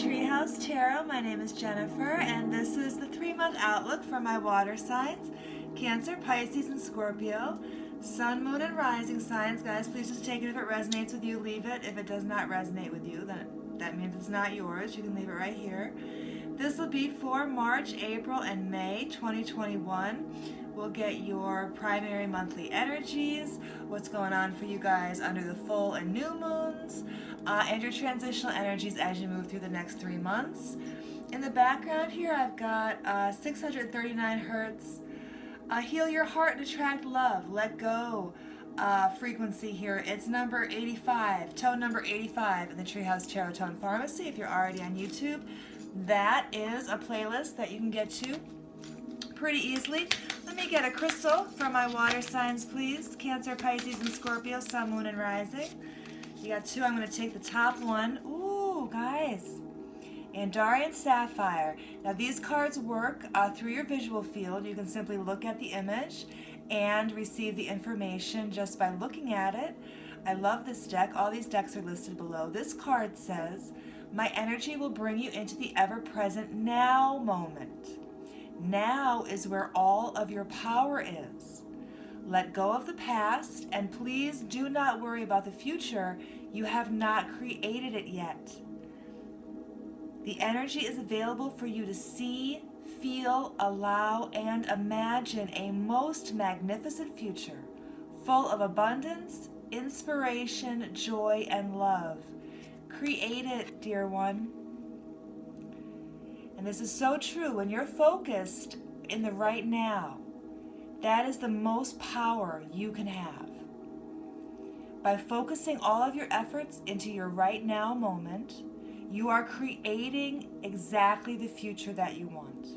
TreeHouse Tarot. My name is Jennifer, and this is the 3-month outlook for my water signs, Cancer, Pisces, and Scorpio. Sun, Moon, and Rising signs. Guys, please just take it if it resonates with you, leave it. If it does not resonate with you, then that means it's not yours. You can leave it right here. This will be for March, April, and May 2021. We'll get your primary monthly energies, what's going on for you guys under the full and new moons, and your transitional energies as you move through the next 3 months. In the background here, I've got 639 hertz. Heal your heart and attract love. Let go frequency here. It's number 85, tone number 85 in the TreeHouse Tarot Tone Pharmacy. If you're already on YouTube, that is a playlist that you can get to pretty easily. Let me get a crystal for my water signs, please. Cancer, Pisces, and Scorpio, Sun, Moon, and Rising. You got 2. I'm going to take the top one. Ooh, guys. Andarian Sapphire. Now these cards work through your visual field. You can simply look at the image and receive the information just by looking at it. I love this deck. All these decks are listed below. This card says, my energy will bring you into the ever-present now moment. Now is where all of your power is. Let go of the past, and please do not worry about the future. You have not created it yet. The energy is available for you to see, feel, allow, and imagine a most magnificent future, full of abundance, inspiration, joy, and love. Create it, dear one. And this is so true. When you're focused in the right now, that is the most power you can have. By focusing all of your efforts into your right now moment, you are creating exactly the future that you want.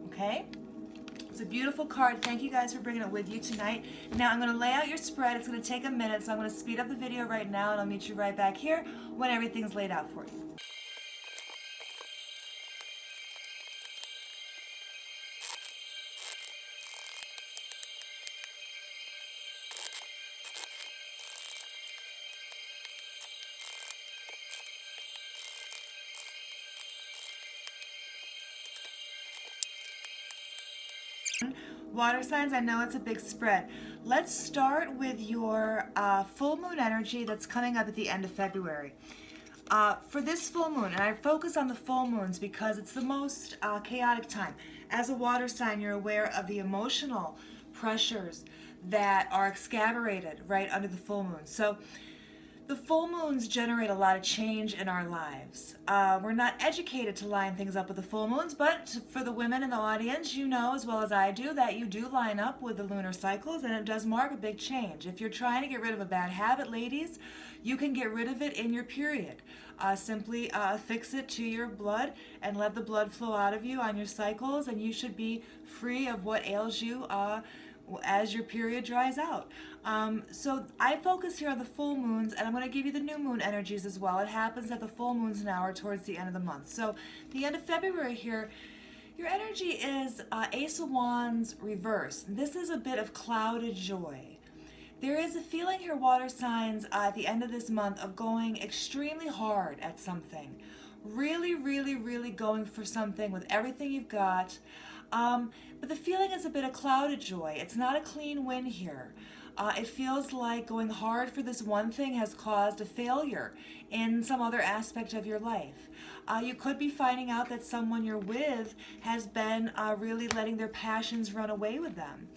Okay? It's a beautiful card. Thank you guys for bringing it with you tonight. Now I'm going to lay out your spread. It's going to take a minute, so I'm going to speed up the video right now, and I'll meet you right back here when everything's laid out for you. Water signs, I know it's a big spread. Let's start with your full moon energy that's coming up at the end of February. For this full moon, and I focus on the full moons because it's the most chaotic time. As a water sign, you're aware of the emotional pressures that are excavated right under the full moon. So the full moons generate a lot of change in our lives. We're not educated to line things up with the full moons, but for the women in the audience, you know as well as I do that you do line up with the lunar cycles, and it does mark a big change. If you're trying to get rid of a bad habit, ladies, you can get rid of it in your period. Simply affix it to your blood and let the blood flow out of you on your cycles, and you should be free of what ails you as your period dries out. So I focus here on the full moons, and I'm going to give you the new moon energies as well. It happens that the full moons now are towards the end of the month. So the end of February here, your energy is Ace of Wands reverse. This is a bit of clouded joy. There is a feeling here, water signs, at the end of this month of going extremely hard at something. Really, really, really going for something with everything you've got. But the feeling is a bit of clouded joy. It's not a clean win here. It feels like going hard for this one thing has caused a failure in some other aspect of your life. You could be finding out that someone you're with has been really letting their passions run away with them.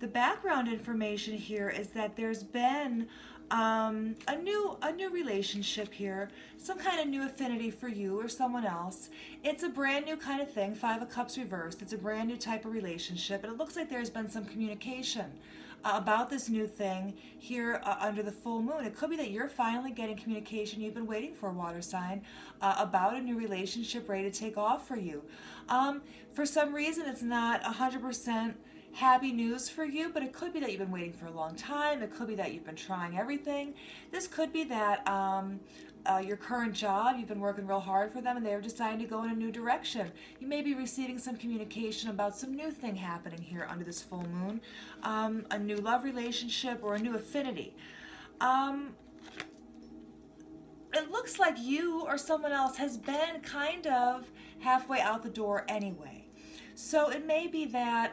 The background information here is that there's been a new relationship here, some kind of new affinity for you or someone else. It's a brand new kind of thing, 5 of Cups reversed. It's a brand new type of relationship, and it looks like there's been some communication about this new thing here under the full moon. It could be that you're finally getting communication you've been waiting for, water sign, about a new relationship ready to take off for you. For some reason, it's not 100% happy news for you, but it could be that you've been waiting for a long time. It could be that you've been trying everything. This could be that your current job, you've been working real hard for them and they're deciding to go in a new direction. You may be receiving some communication about some new thing happening here under this full moon, a new love relationship or a new affinity. it looks like you or someone else has been kind of halfway out the door anyway. So it may be that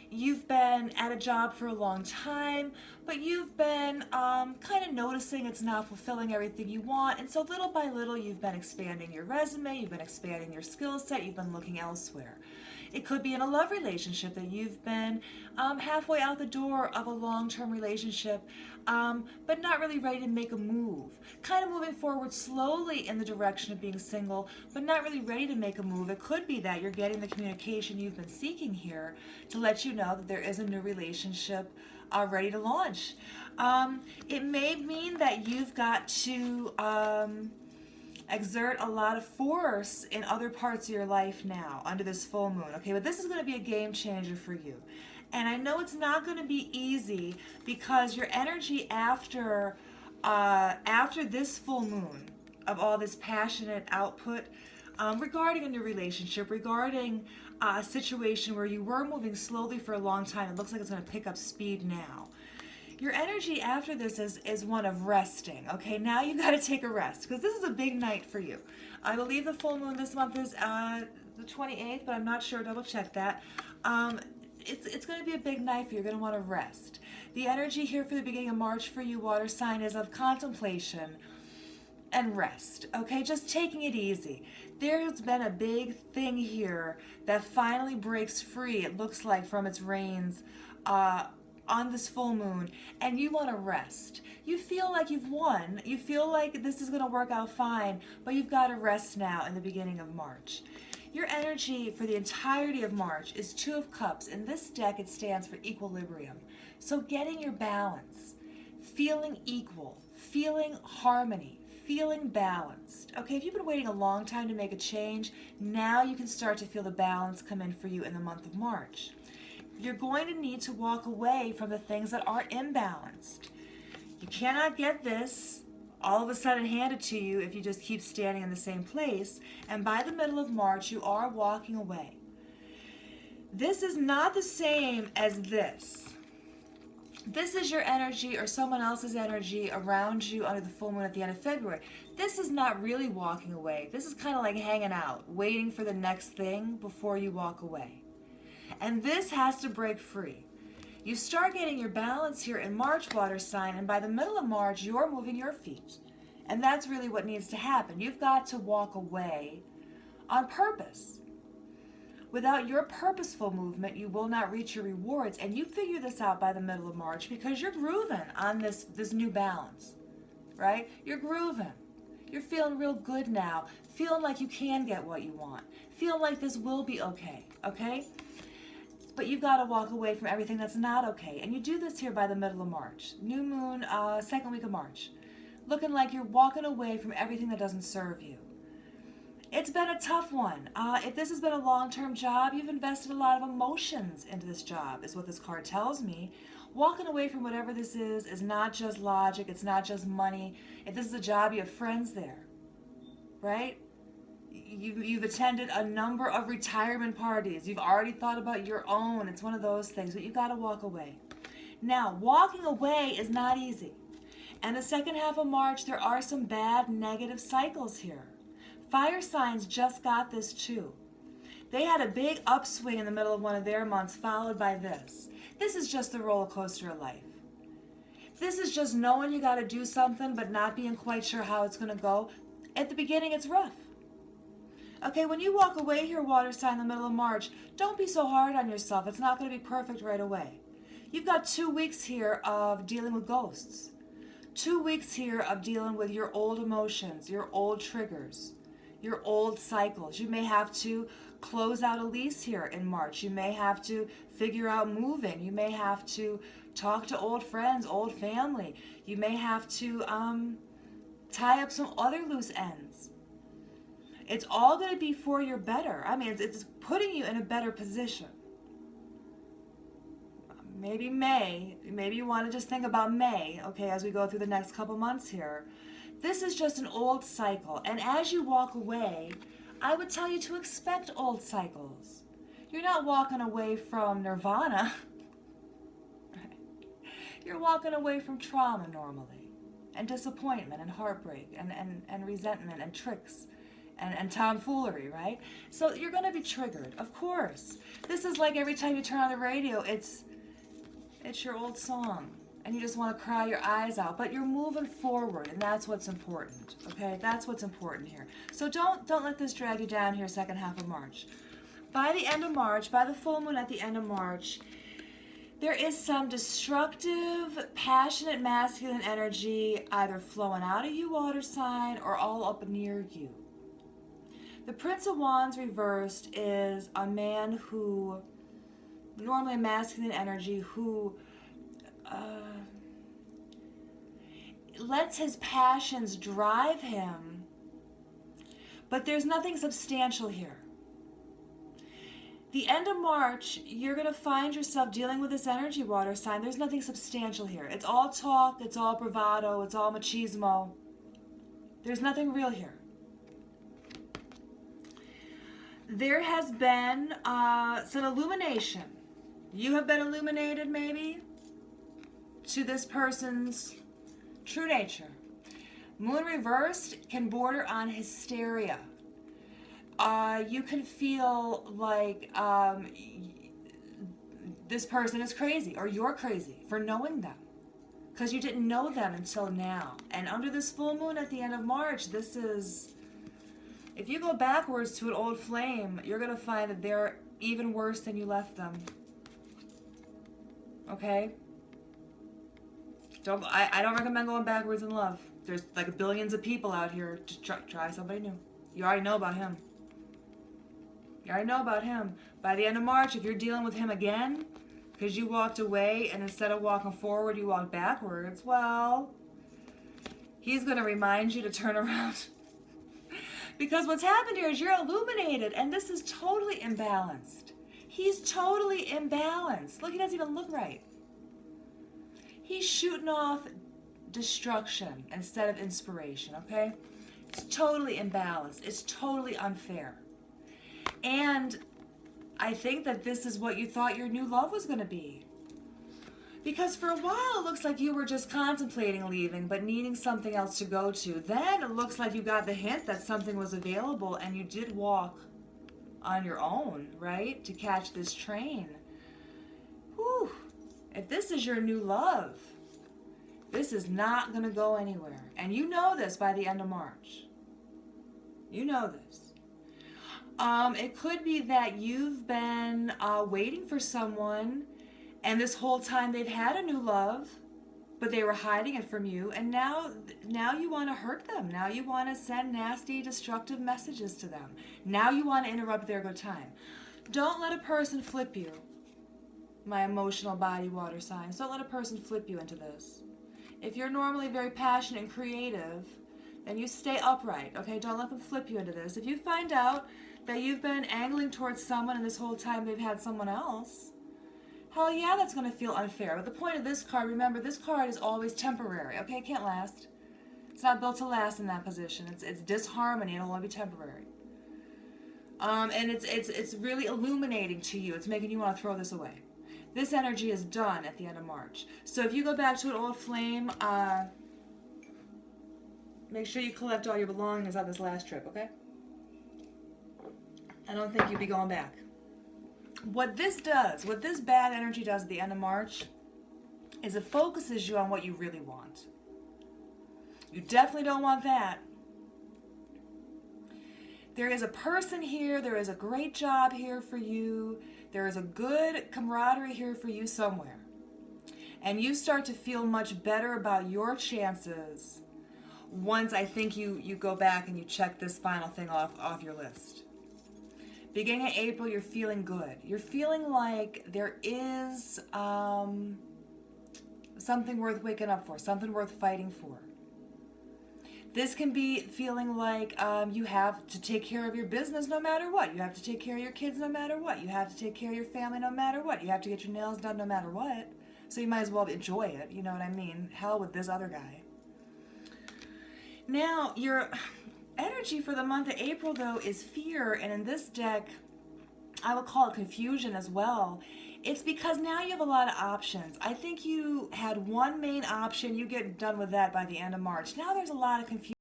you've been at a job for a long time, but you've been kind of noticing it's not fulfilling everything you want. And so little by little, you've been expanding your resume, you've been expanding your skill set, you've been looking elsewhere. It could be in a love relationship that you've been halfway out the door of a long-term relationship, but not really ready to make a move. Kind of moving forward slowly in the direction of being single, but not really ready to make a move. It could be that you're getting the communication you've been seeking here to let you know that there is a new relationship ready to launch. It may mean that you've got to exert a lot of force in other parts of your life now under this full moon, okay? But this is going to be a game changer for you. And I know it's not going to be easy because your energy after this full moon of all this passionate output regarding a new relationship, regarding a situation where you were moving slowly for a long time, it looks like it's going to pick up speed now. Your energy after this is one of resting, okay? Now you got to take a rest because this is a big night for you. I believe the full moon this month is the 28th, but I'm not sure. Double check that. It's going to be a big night for you. You're going to want to rest. The energy here for the beginning of March for you, water sign, is of contemplation and rest, okay? Just taking it easy. There's been a big thing here that finally breaks free, it looks like, from its reins on this full moon, and you want to rest. You feel like you've won. You feel like this is going to work out fine, but you've got to rest now in the beginning of March. Your energy for the entirety of March is Two of Cups. In this deck, it stands for equilibrium. So getting your balance, feeling equal, feeling harmony, feeling balanced. Okay, if you've been waiting a long time to make a change, now you can start to feel the balance come in for you in the month of March. You're going to need to walk away from the things that are imbalanced. You cannot get this all of a sudden handed to you if you just keep standing in the same place. And by the middle of March, you are walking away. This is not the same as this. This is your energy or someone else's energy around you under the full moon at the end of February. This is not really walking away. This is kind of like hanging out, waiting for the next thing before you walk away. And this has to break free. You start getting your balance here in March, water sign, and by the middle of March, you're moving your feet. And that's really what needs to happen. You've got to walk away on purpose. Without your purposeful movement, you will not reach your rewards. And you figure this out by the middle of March because you're grooving on this new balance, right? You're grooving. You're feeling real good now, feeling like you can get what you want, feeling like this will be okay, okay? But you've got to walk away from everything that's not okay. And you do this here by the middle of March. New moon, second week of March. Looking like you're walking away from everything that doesn't serve you. It's been a tough one. If this has been a long-term job, you've invested a lot of emotions into this job, is what this card tells me. Walking away from whatever this is not just logic, it's not just money. If this is a job, you have friends there, right? You've attended a number of retirement parties. You've already thought about your own. It's one of those things, but you got to walk away. Now, walking away is not easy. And the second half of March, there are some bad negative cycles here. Fire signs just got this too. They had a big upswing in the middle of one of their months, followed by this. This is just the roller coaster of life. This is just knowing you got to do something, but not being quite sure how it's going to go. At the beginning, it's rough. Okay, when you walk away here, water sign, in the middle of March, don't be so hard on yourself. It's not going to be perfect right away. You've got 2 weeks here of dealing with ghosts. 2 weeks here of dealing with your old emotions, your old triggers, your old cycles. You may have to close out a lease here in March. You may have to figure out moving. You may have to talk to old friends, old family. You may have to tie up some other loose ends. It's all going to be for your better. I mean, it's putting you in a better position. Maybe May. Maybe you want to just think about May, okay, as we go through the next couple months here. This is just an old cycle. And as you walk away, I would tell you to expect old cycles. You're not walking away from nirvana. You're walking away from trauma normally. and disappointment and heartbreak and resentment and tricks and tomfoolery, right? So you're going to be triggered, of course. This is like every time you turn on the radio, it's your old song, and you just want to cry your eyes out, but you're moving forward, and that's what's important, okay? That's what's important here. So don't let this drag you down here second half of March. By the end of March, by the full moon at the end of March, there is some destructive, passionate, masculine energy either flowing out of you, water sign, or all up near you. The Prince of Wands reversed is a man who, normally a masculine energy, who lets his passions drive him, but there's nothing substantial here. The end of March, you're going to find yourself dealing with this energy, water sign. There's nothing substantial here. It's all talk, it's all bravado, it's all machismo. There's nothing real here. There has been some illumination. You have been illuminated, maybe, to this person's true nature. Moon reversed can border on hysteria. You can feel like this person is crazy, or you're crazy for knowing them, because you didn't know them until now. And under this full moon at the end of March, this is, if you go backwards to an old flame, you're going to find that they're even worse than you left them. Okay? I don't recommend going backwards in love. There's like billions of people out here. Just try somebody new. You already know about him. You already know about him. By the end of March, if you're dealing with him again, because you walked away and instead of walking forward, you walked backwards, well, he's going to remind you to turn around. Because what's happened here is you're illuminated, and this is totally imbalanced. He's totally imbalanced. Look, he doesn't even look right. He's shooting off destruction instead of inspiration, okay? It's totally imbalanced. It's totally unfair. And I think that this is what you thought your new love was going to be. Because for a while, it looks like you were just contemplating leaving, but needing something else to go to. Then it looks like you got the hint that something was available, and you did walk on your own, right, to catch this train. Whew. If this is your new love, this is not going to go anywhere. And you know this by the end of March. You know this. It could be that you've been waiting for someone, and this whole time they've had a new love, but they were hiding it from you, and now you want to hurt them. Now you want to send nasty, destructive messages to them. Now you want to interrupt their good time. Don't let a person flip you, my emotional body water signs. Don't let a person flip you into this. If you're normally very passionate and creative, then you stay upright, okay? Don't let them flip you into this. If you find out that you've been angling towards someone and this whole time they've had someone else, hell yeah, that's going to feel unfair. But the point of this card, remember, this card is always temporary, okay? It can't last. It's not built to last in that position. It's disharmony. It'll only be temporary. And it's really illuminating to you. It's making you want to throw this away. This energy is done at the end of March. So if you go back to an old flame, make sure you collect all your belongings on this last trip, okay? I don't think you'd be going back. What this does, what this bad energy does at the end of March, is it focuses you on what you really want. You definitely don't want that. There is a person here, there is a great job here for you, there is a good camaraderie here for you somewhere. And you start to feel much better about your chances once I think you go back and you check this final thing off your list. Beginning of April, you're feeling good. You're feeling like there is something worth waking up for, something worth fighting for. This can be feeling like you have to take care of your business no matter what. You have to take care of your kids no matter what. You have to take care of your family no matter what. You have to get your nails done no matter what. So you might as well enjoy it, you know what I mean? Hell with this other guy. Now, your energy for the month of April, though, is fear, and in this deck, I would call it confusion as well. It's because now you have a lot of options. I think you had one main option. You get done with that by the end of March. Now there's a lot of confusion.